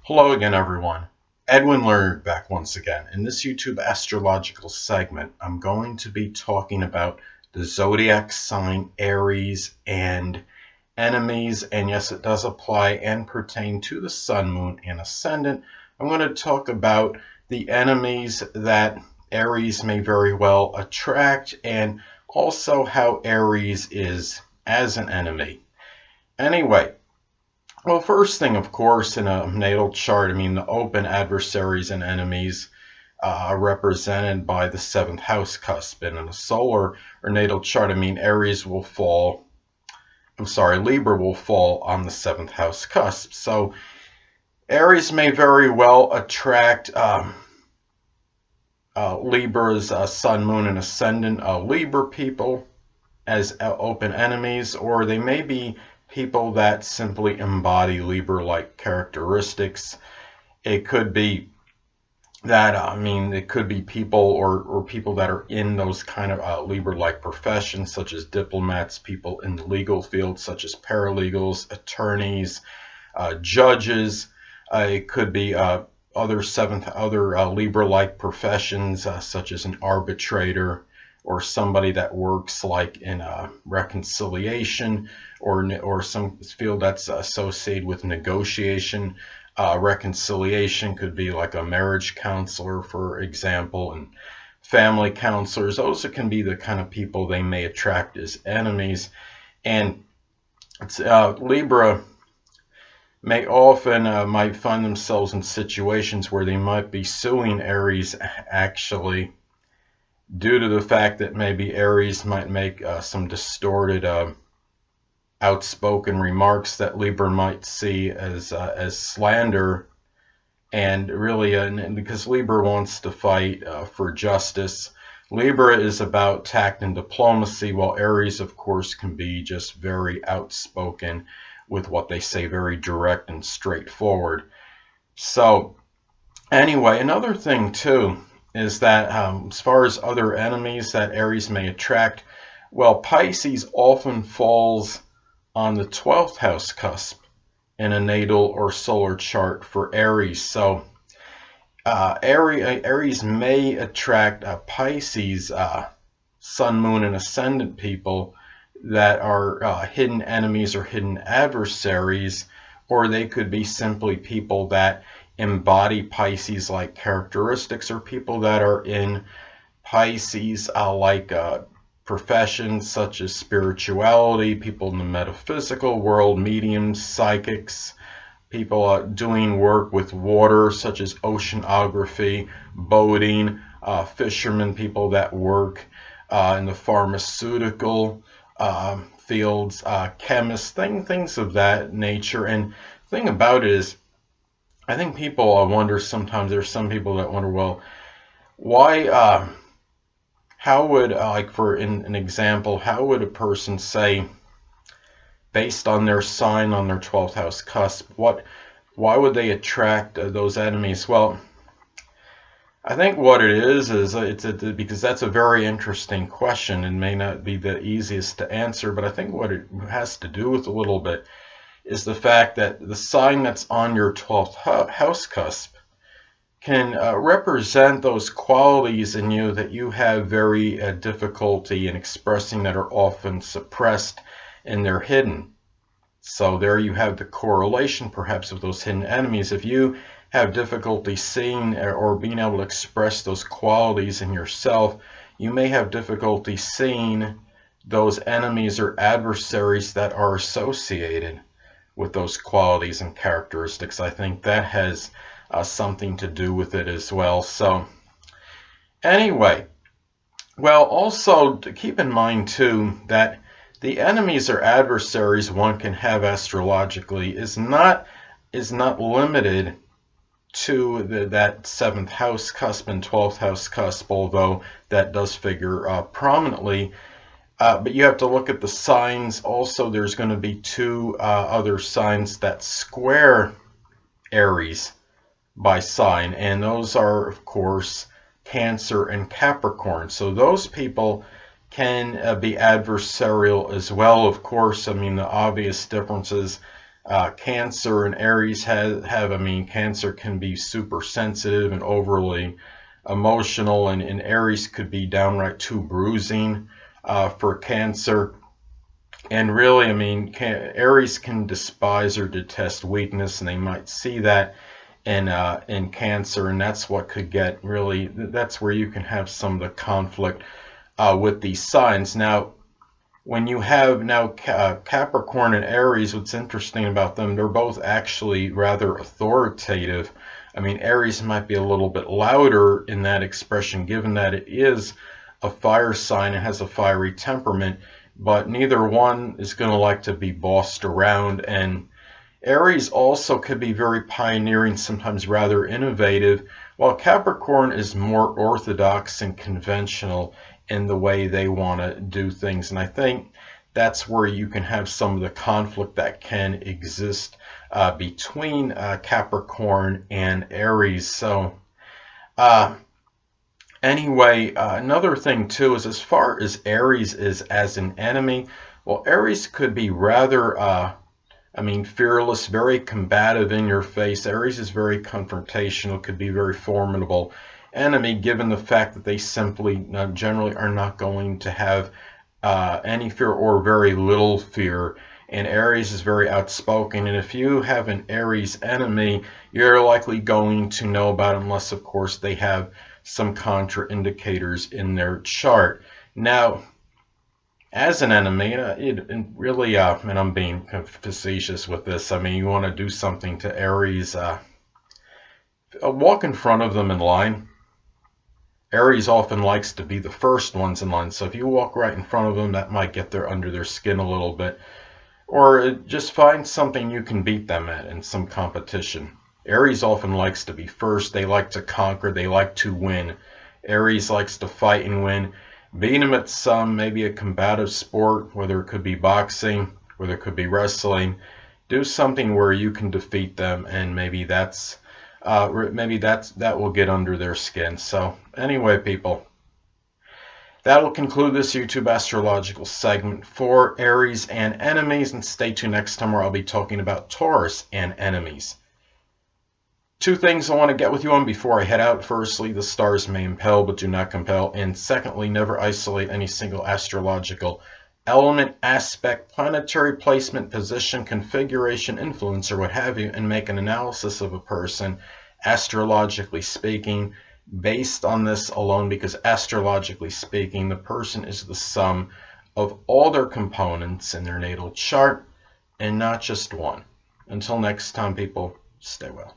Hello again, everyone. Edwin Learnard back once again. In this YouTube astrological segment, I'm going to be talking about the zodiac sign Aries and enemies. And yes, it does apply and pertain to the sun, moon, and ascendant. I'm going to talk about the enemies that Aries may very well attract and also how Aries is as an enemy. Anyway, well, first thing, of course, in a natal chart, the open adversaries and enemies are represented by the seventh house cusp. And in a solar or natal chart, Aries will fall, Libra will fall on the seventh house cusp. So Aries may very well attract Libra's sun, moon, and ascendant Libra people as open enemies, or they may be people that simply embody Libra-like characteristics. It could be that, it could be people or people that are in those kind of Libra-like professions, such as diplomats, people in the legal field, such as paralegals, attorneys, judges. It could be other Libra-like professions, such as an arbitrator, or somebody that works like in reconciliation, or some field that's associated with negotiation. Reconciliation could be like a marriage counselor, for example, and family counselors. Those can be the kind of people they may attract as enemies. And Libra may often might find themselves in situations where they might be suing Aries actually, due to the fact that maybe Aries might make some distorted, outspoken remarks that Libra might see as slander, and really, because Libra wants to fight for justice. Libra is about tact and diplomacy, while Aries, of course, can be just very outspoken with what they say, very direct and straightforward. So, anyway, another thing too is that as far as other enemies that Aries may attract, well, Pisces often falls on the 12th house cusp in a natal or solar chart for Aries. So Aries may attract Pisces sun, moon, and ascendant people that are hidden enemies or hidden adversaries, or they could be simply people that embody Pisces-like characteristics, or people that are in Pisces-like professions such as spirituality, people in the metaphysical world, mediums, psychics, people doing work with water such as oceanography, boating, fishermen, people that work in the pharmaceutical fields, chemists, things of that nature. And the thing about it is, I think people wonder sometimes, there's some people that wonder, well, why, how would, like for an example, how would a person say, based on their sign on their 12th house cusp, why would they attract those enemies? Well, I think what it is because that's a very interesting question and may not be the easiest to answer, but I think what it has to do with a little bit is the fact that the sign that's on your 12th house cusp can represent those qualities in you that you have very difficulty in expressing, that are often suppressed and they're hidden. So there you have the correlation perhaps of those hidden enemies. If you have difficulty seeing or being able to express those qualities in yourself, you may have difficulty seeing those enemies or adversaries that are associated with those qualities and characteristics. I think that has something to do with it as well. So anyway, well, also to keep in mind too that the enemies or adversaries one can have astrologically is not limited to that 7th house cusp and 12th house cusp, although that does figure prominently. But you have to look at the signs. Also, there's going to be two other signs that square Aries by sign, and those are, of course, Cancer and Capricorn. So those people can be adversarial as well. Of course, the obvious differences Cancer and Aries I mean, Cancer can be super sensitive and overly emotional, and Aries could be downright too bruising for Cancer. And really, I mean, Aries can despise or detest weakness, and they might see that in Cancer, and that's what could get really, that's where you can have some of the conflict with these signs. Now, when you have now Capricorn and Aries, what's interesting about them, they're both actually rather authoritative. I mean, Aries might be a little bit louder in that expression, given that it is a fire sign, it has a fiery temperament, but neither one is going to like to be bossed around. And Aries also could be very pioneering, sometimes rather innovative, while Capricorn is more orthodox and conventional in the way they want to do things. And I think that's where you can have some of the conflict that can exist between Capricorn and Aries. So anyway, another thing too is, as far as Aries is as an enemy, well, Aries could be rather I mean, fearless, very combative, in your face. Aries is very confrontational, could be very formidable enemy, given the fact that they simply generally are not going to have any fear or very little fear. And Aries is very outspoken, and if you have an Aries enemy, you're likely going to know about it, unless of course they have some contraindicators in their chart. Now, as an enemy, it really, and I'm being kind of facetious with this, I mean, you want to do something to Aries, walk in front of them in line. Aries often likes to be the first ones in line, so if you walk right in front of them, that might get under their skin a little bit. Or just find something you can beat them at in some competition. Aries often likes to be first, they like to conquer, they like to win. Aries likes to fight and win. Beat them at some, maybe a combative sport, whether it could be boxing, whether it could be wrestling. Do something where you can defeat them, and maybe that will get under their skin. So anyway, people, that will conclude this YouTube astrological segment for Aries and enemies, and stay tuned next time where I'll be talking about Taurus and enemies. Two things I want to get with you on before I head out. Firstly, the stars may impel but do not compel. And secondly, never isolate any single astrological element, aspect, planetary placement, position, configuration, influence, or what have you, and make an analysis of a person, astrologically speaking, based on this alone, because astrologically speaking, the person is the sum of all their components in their natal chart and not just one. Until next time, people, stay well.